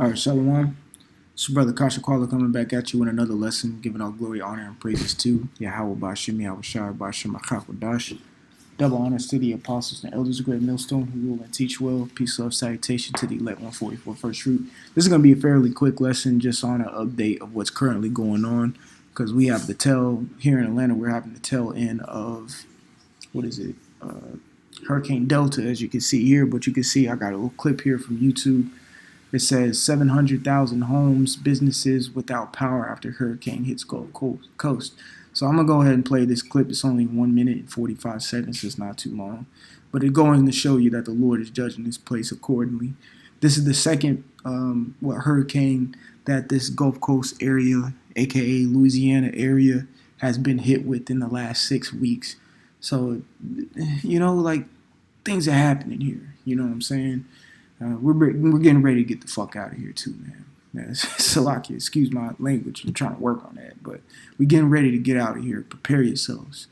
All right, Shalom. It's your brother Kasha Kwala coming back at you with another lesson, giving all glory, honor, and praises to Yahweh Bashim, Yahweh Shai, Bashim, Achakwadash. Double honors to the apostles and elders of Great Millstone who rule and teach well. Peace, love, salutation to the elect 144 First Fruit. This is going to be a fairly quick lesson just on an update of what's currently going on because we have the tail here in Atlanta. We're having the tail end of, Hurricane Delta, as you can see here. But you can see I got a little clip here from YouTube. It says 700,000 homes, businesses without power after hurricane hits Gulf Coast. So I'm going to go ahead and play this clip. It's only 1 minute and 45 seconds. It's not too long. But it's going to show you that the Lord is judging this place accordingly. This is the second hurricane that this Gulf Coast area, a.k.a. Louisiana area, has been hit with in the last 6 weeks. So, things are happening here. You know what I'm saying? We're getting ready to get the fuck out of here too, man. Salakia, excuse my language. I'm trying to work on that, but we're getting ready to get out of here. Prepare yourselves.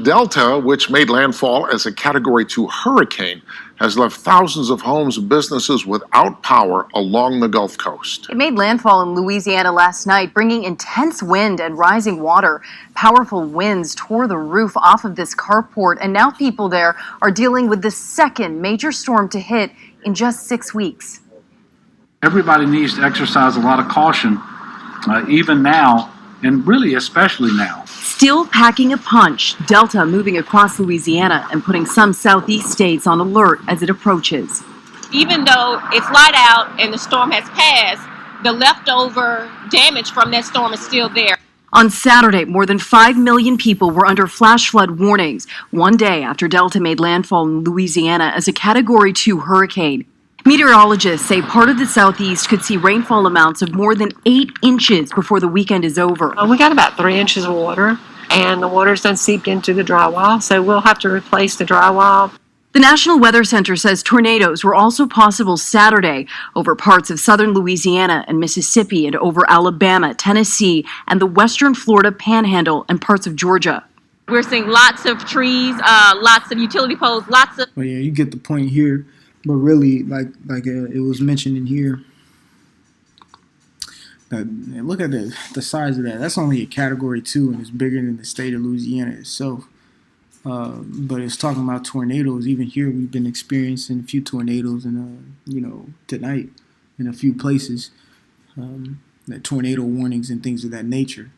Delta, which made landfall as a Category 2 hurricane, has left thousands of homes and businesses without power along the Gulf Coast. It made landfall in Louisiana last night, bringing intense wind and rising water. Powerful winds tore the roof off of this carport, and now people there are dealing with the second major storm to hit in just 6 weeks. Everybody needs to exercise a lot of caution, even now, and really especially now. Still packing a punch, Delta moving across Louisiana and putting some southeast states on alert as it approaches. Even though it's light out and the storm has passed, the leftover damage from that storm is still there. On Saturday, more than 5 million people were under flash flood warnings, one day after Delta made landfall in Louisiana as a Category 2 hurricane. Meteorologists say part of the southeast could see rainfall amounts of more than 8 inches before the weekend is over. We got about 3 inches of water, and the water's done seeped into the drywall, so we'll have to replace the drywall. The National Weather Center says tornadoes were also possible Saturday over parts of southern Louisiana and Mississippi and over Alabama, Tennessee, and the western Florida panhandle and parts of Georgia. We're seeing lots of trees, lots of utility poles, lots of... Well, yeah, you get the point here. But really, it was mentioned in here, look at the size of that. That's only a Category 2, and it's bigger than the state of Louisiana itself. But it's talking about tornadoes. Even here, we've been experiencing a few tornadoes, tonight in a few places. That tornado warnings and things of that nature.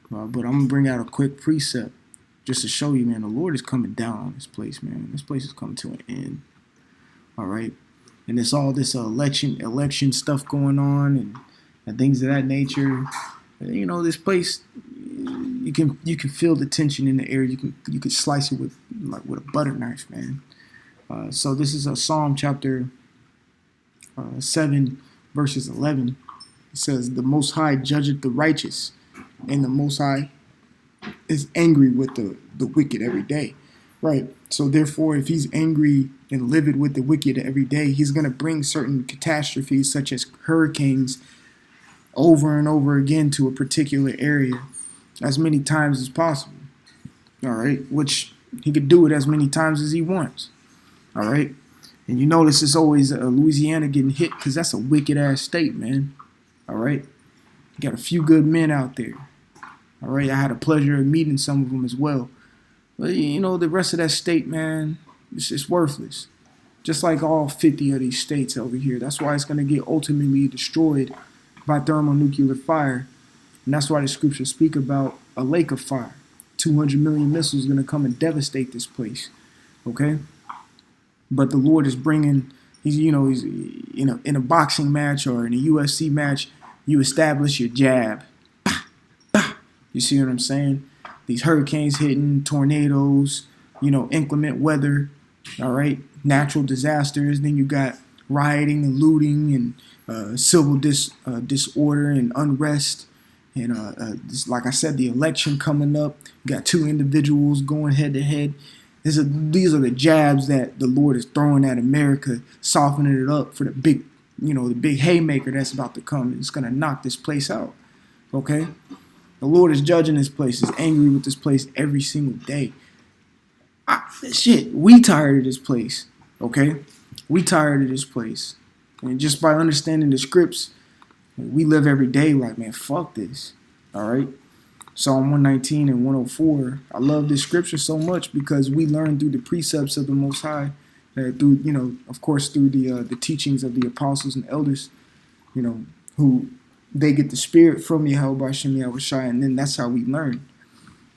But I'm gonna bring out a quick precept just to show you, man. The Lord is coming down on this place, man. This place is coming to an end. All right, and it's all this election stuff going on and things of that nature. This place, you can feel the tension in the air. You can slice it with a butter knife, man. So this is a Psalm chapter 7 verses 11. It says, "The Most High judgeth the righteous, and the Most High is angry with the wicked every day." Right. So therefore, if he's angry and livid with the wicked every day, he's going to bring certain catastrophes such as hurricanes over and over again to a particular area as many times as possible. All right. Which he could do it as many times as he wants. All right. And you notice it's always Louisiana getting hit because that's a wicked ass state, man. All right. You got a few good men out there. All right. I had a pleasure of meeting some of them as well. But, the rest of that state, man, it's just worthless. Just like all 50 of these states over here. That's why it's going to get ultimately destroyed by thermonuclear fire. And that's why the scriptures speak about a lake of fire. 200 million missiles going to come and devastate this place. Okay? But the Lord is bringing, he's in a boxing match or in a UFC match, you establish your jab. Bah, bah. You see what I'm saying? These hurricanes hitting, tornadoes, inclement weather, all right, natural disasters. Then you got rioting and looting and civil disorder and unrest. And like I said, the election coming up. You got 2 individuals going head to head. These are the jabs that the Lord is throwing at America, softening it up for the big haymaker that's about to come. It's going to knock this place out, okay? The Lord is judging this place, is angry with this place every single day. We tired of this place, okay? We tired of this place. And just by understanding the scripts, we live every day like, man, fuck this. All right. Psalm 119 and 104. I love this scripture so much because we learn through the precepts of the Most High, through, of course, through the teachings of the apostles and elders, who they get the spirit from Yahweh Hashem Yahushai, and then that's how we learn.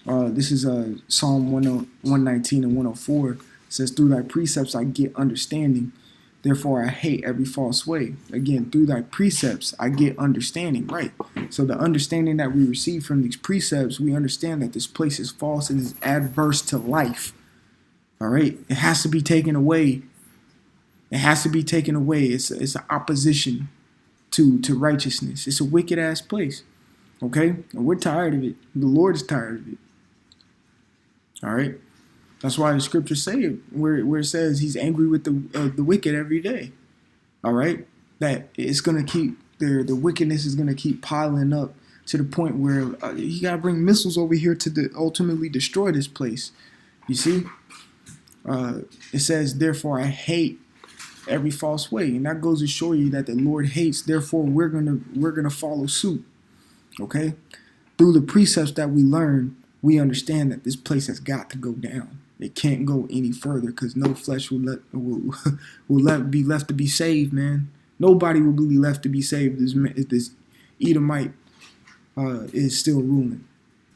This is Psalm 119 and 104. It says, through thy precepts I get understanding. Therefore, I hate every false way. Again, through thy precepts, I get understanding. Right. So the understanding that we receive from these precepts, we understand that this place is false and is adverse to life. All right. It has to be taken away. It has to be taken away. It's an opposition to righteousness. It's a wicked ass place. Okay. And we're tired of it. The Lord is tired of it. All right. That's why the scriptures say it, where it says he's angry with the wicked every day. All right, that it's gonna keep the wickedness is gonna keep piling up to the point where you gotta bring missiles over here to ultimately destroy this place. You see, it says, therefore I hate every false way, and that goes to show you that the Lord hates. Therefore, we're gonna follow suit. Okay, through the precepts that we learn, we understand that this place has got to go down. It can't go any further because no flesh will be left to be saved, man. Nobody will be left to be saved if this Edomite is still ruling.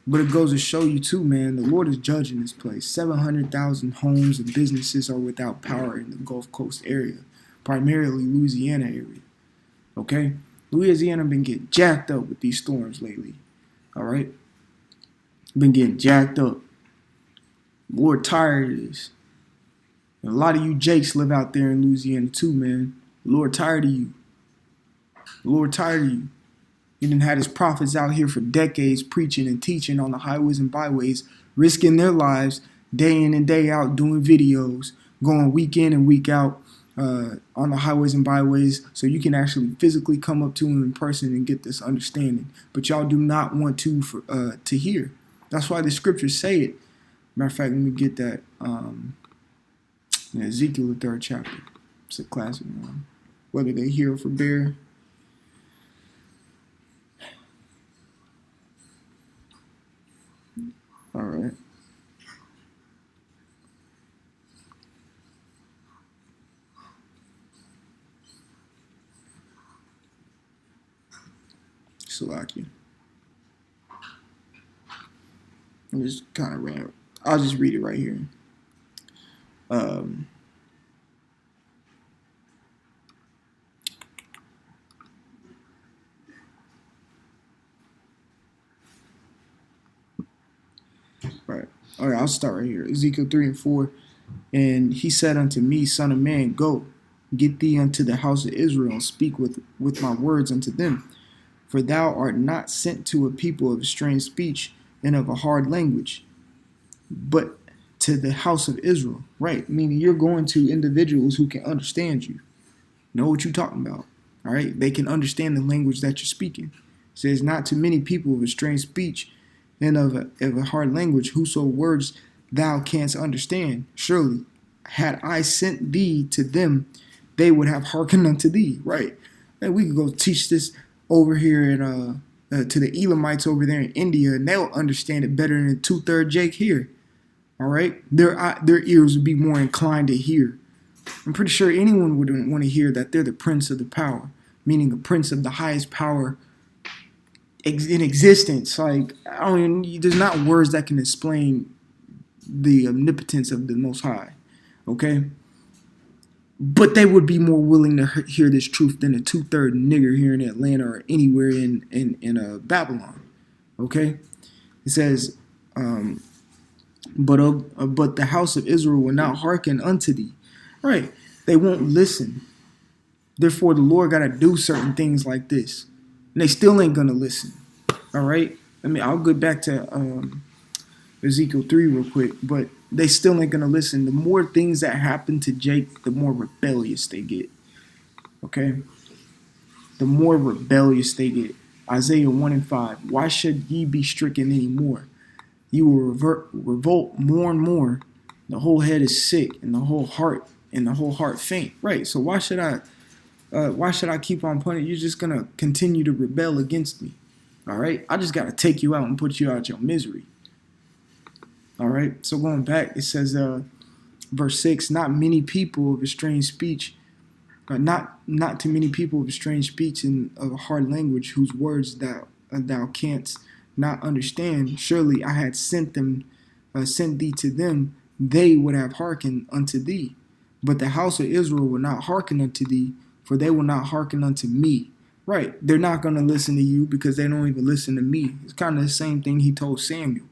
But it goes to show you too, man, the Lord is judging this place. 700,000 homes and businesses are without power in the Gulf Coast area, primarily Louisiana area. Okay? Louisiana been getting jacked up with these storms lately. All right? Been getting jacked up. Lord tired of this. And a lot of you Jakes live out there in Louisiana too, man. Lord tired of you. Lord tired of you. He done had his prophets out here for decades preaching and teaching on the highways and byways, risking their lives day in and day out, doing videos, going week in and week out on the highways and byways, so you can actually physically come up to him in person and get this understanding. But y'all do not want to hear. That's why the scriptures say it. Matter of fact, let me get that. Ezekiel, the 3rd chapter. It's a classic one. Whether they hear or forbear. All right. Salakia. I'm just kind of ran. I'll just read it right here. Right. All right, I'll start right here. Ezekiel 3 and 4. And he said unto me, Son of man, go, get thee unto the house of Israel, and speak with my words unto them. For thou art not sent to a people of a strange speech and of a hard language, but to the house of Israel. Right, meaning you're going to individuals who can understand you, know what you're talking about. All right, they can understand the language that you're speaking. It says, not to many people of a strange speech and of a hard language, whoso words thou canst understand. Surely, had I sent thee to them, they would have hearkened unto thee. Right, and we could go teach this over here in to the Elamites over there in India, and they'll understand it better than 2/3 Jake here. All right, their ears would be more inclined to hear. I'm pretty sure anyone would want to hear that they're the prince of the power, meaning the prince of the highest power in existence. Like, there's not words that can explain the omnipotence of the Most High. Okay, but they would be more willing to hear this truth than a 2/3 nigger here in Atlanta or anywhere in Babylon. Okay, it says, but the house of Israel will not hearken unto thee. Right, they won't listen. Therefore, the Lord got to do certain things like this, and they still ain't gonna listen. All right, I'll go back to Ezekiel 3 real quick, but they still ain't gonna listen. The more things that happen to Jake, the more rebellious they get. Okay, the more rebellious they get. Isaiah 1 and 5. Why should ye be stricken anymore? You will revolt more and more. The whole head is sick, and the whole heart and the whole heart faint. Right. So why should I keep on punishing? You're just gonna continue to rebel against me. All right. I just gotta take you out and put you out your misery. All right. So going back, it says, verse 6: not many people of a strange speech, not too many people of a strange speech and of a hard language, whose words thou canst not understand. Surely I had sent thee to them, they would have hearkened unto thee. But the house of Israel will not hearken unto thee, for they will not hearken unto me. Right. They're not going to listen to you because they don't even listen to me. It's kind of the same thing he told Samuel.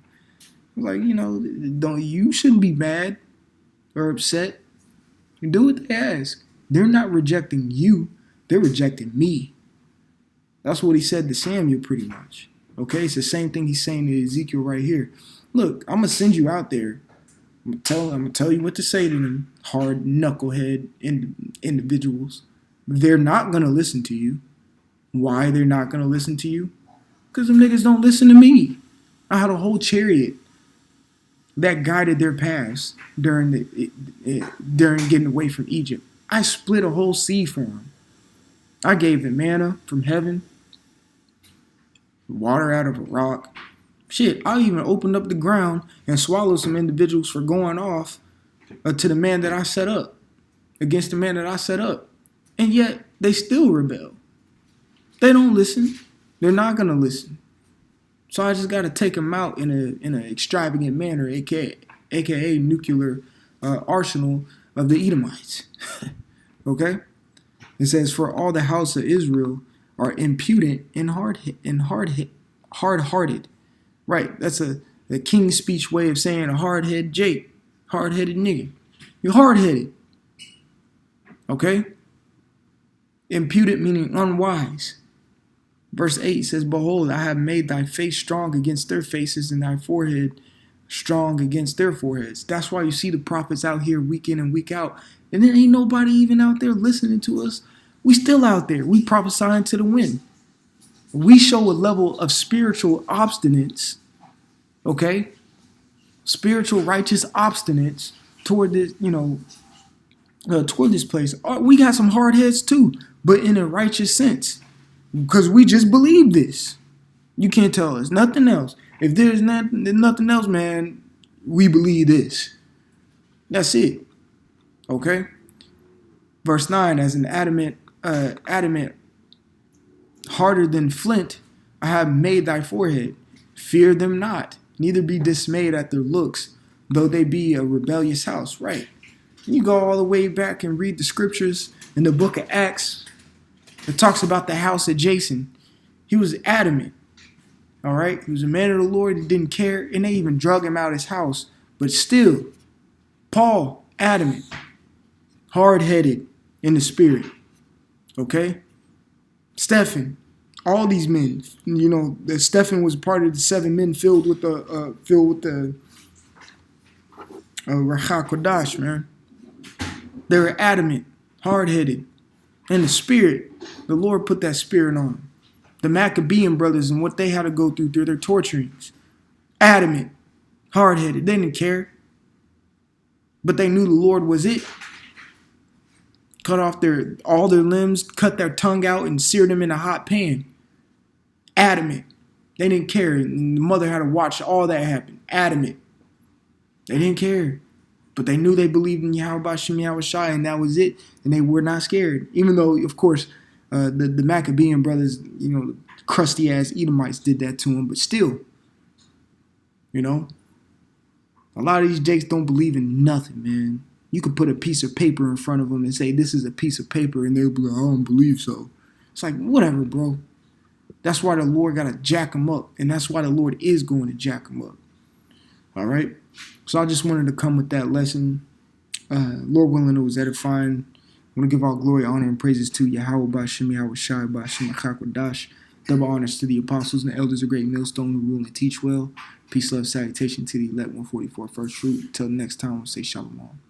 Like, you shouldn't be mad or upset. Do what they ask. They're not rejecting you. They're rejecting me. That's what he said to Samuel pretty much. Okay, it's the same thing he's saying to Ezekiel right here. Look, I'm going to send you out there. I'm going to tell you what to say to them hard knucklehead individuals. They're not going to listen to you. Why they're not going to listen to you? Because them niggas don't listen to me. I had a whole chariot that guided their paths during getting away from Egypt. I split a whole sea for them. I gave them manna from heaven, water out of a rock. Shit, I even opened up the ground and swallowed some individuals for going off to the man that I set up, against the man that I set up. And yet, they still rebel. They don't listen. They're not going to listen. So I just got to take them out in an extravagant manner, aka nuclear arsenal of the Edomites. Okay? It says, for all the house of Israel are impudent and hard-hearted. Right, that's a King's Speech way of saying a hard-headed Jake, hard-headed nigga. You're hard-headed. Okay? Impudent meaning unwise. Verse 8 says, behold, I have made thy face strong against their faces and thy forehead strong against their foreheads. That's why you see the prophets out here week in and week out. And then ain't nobody even out there listening to us. We still out there. We prophesying to the wind. We show a level of spiritual obstinance, okay? Spiritual righteous obstinance toward this, toward this place. We got some hard heads too, but in a righteous sense. Because we just believe this. You can't tell us nothing else. If there's nothing else, man, we believe this. That's it. Okay? Verse 9, as an adamant, harder than flint, I have made thy forehead. Fear them not, neither be dismayed at their looks, though they be a rebellious house. Right. You go all the way back and read the scriptures in the book of Acts. It talks about the house of Jason. He was adamant. All right. He was a man of the Lord. He didn't care. And they even drug him out of his house. But still, Paul, adamant, hard-headed in the spirit. Okay. Stephen, all these men, that Stephen was part of the 7 men filled with the Ruach HaKodesh, man. They were adamant, hard-headed, in the spirit. The Lord put that spirit on them. The Maccabean brothers and what they had to go through their torturings. Adamant, hard-headed, they didn't care. But they knew the Lord was it. Cut off all their limbs, cut their tongue out, and seared them in a hot pan. Adamant. They didn't care. And the mother had to watch all that happen. Adamant. They didn't care. But they knew they believed in Yahweh Shem Yahweh Shai, and that was it. And they were not scared. Even though, of course, the Maccabean brothers, crusty ass Edomites did that to them. But still, a lot of these jakes don't believe in nothing, man. You could put a piece of paper in front of them and say, this is a piece of paper, and they'll be like, I don't believe so. It's like, whatever, bro. That's why the Lord got to jack them up, and that's why the Lord is going to jack them up. All right? So I just wanted to come with that lesson. Lord willing, it was edifying. I want to give all glory, honor, and praises to Yahweh B'Shem Yahweh Shai B'Shem HaKodesh. Double honors to the apostles and the elders of Great Millstone who rule and teach well. Peace, love, salutation to the elect 144 first fruit. Until next time, we'll say shalom.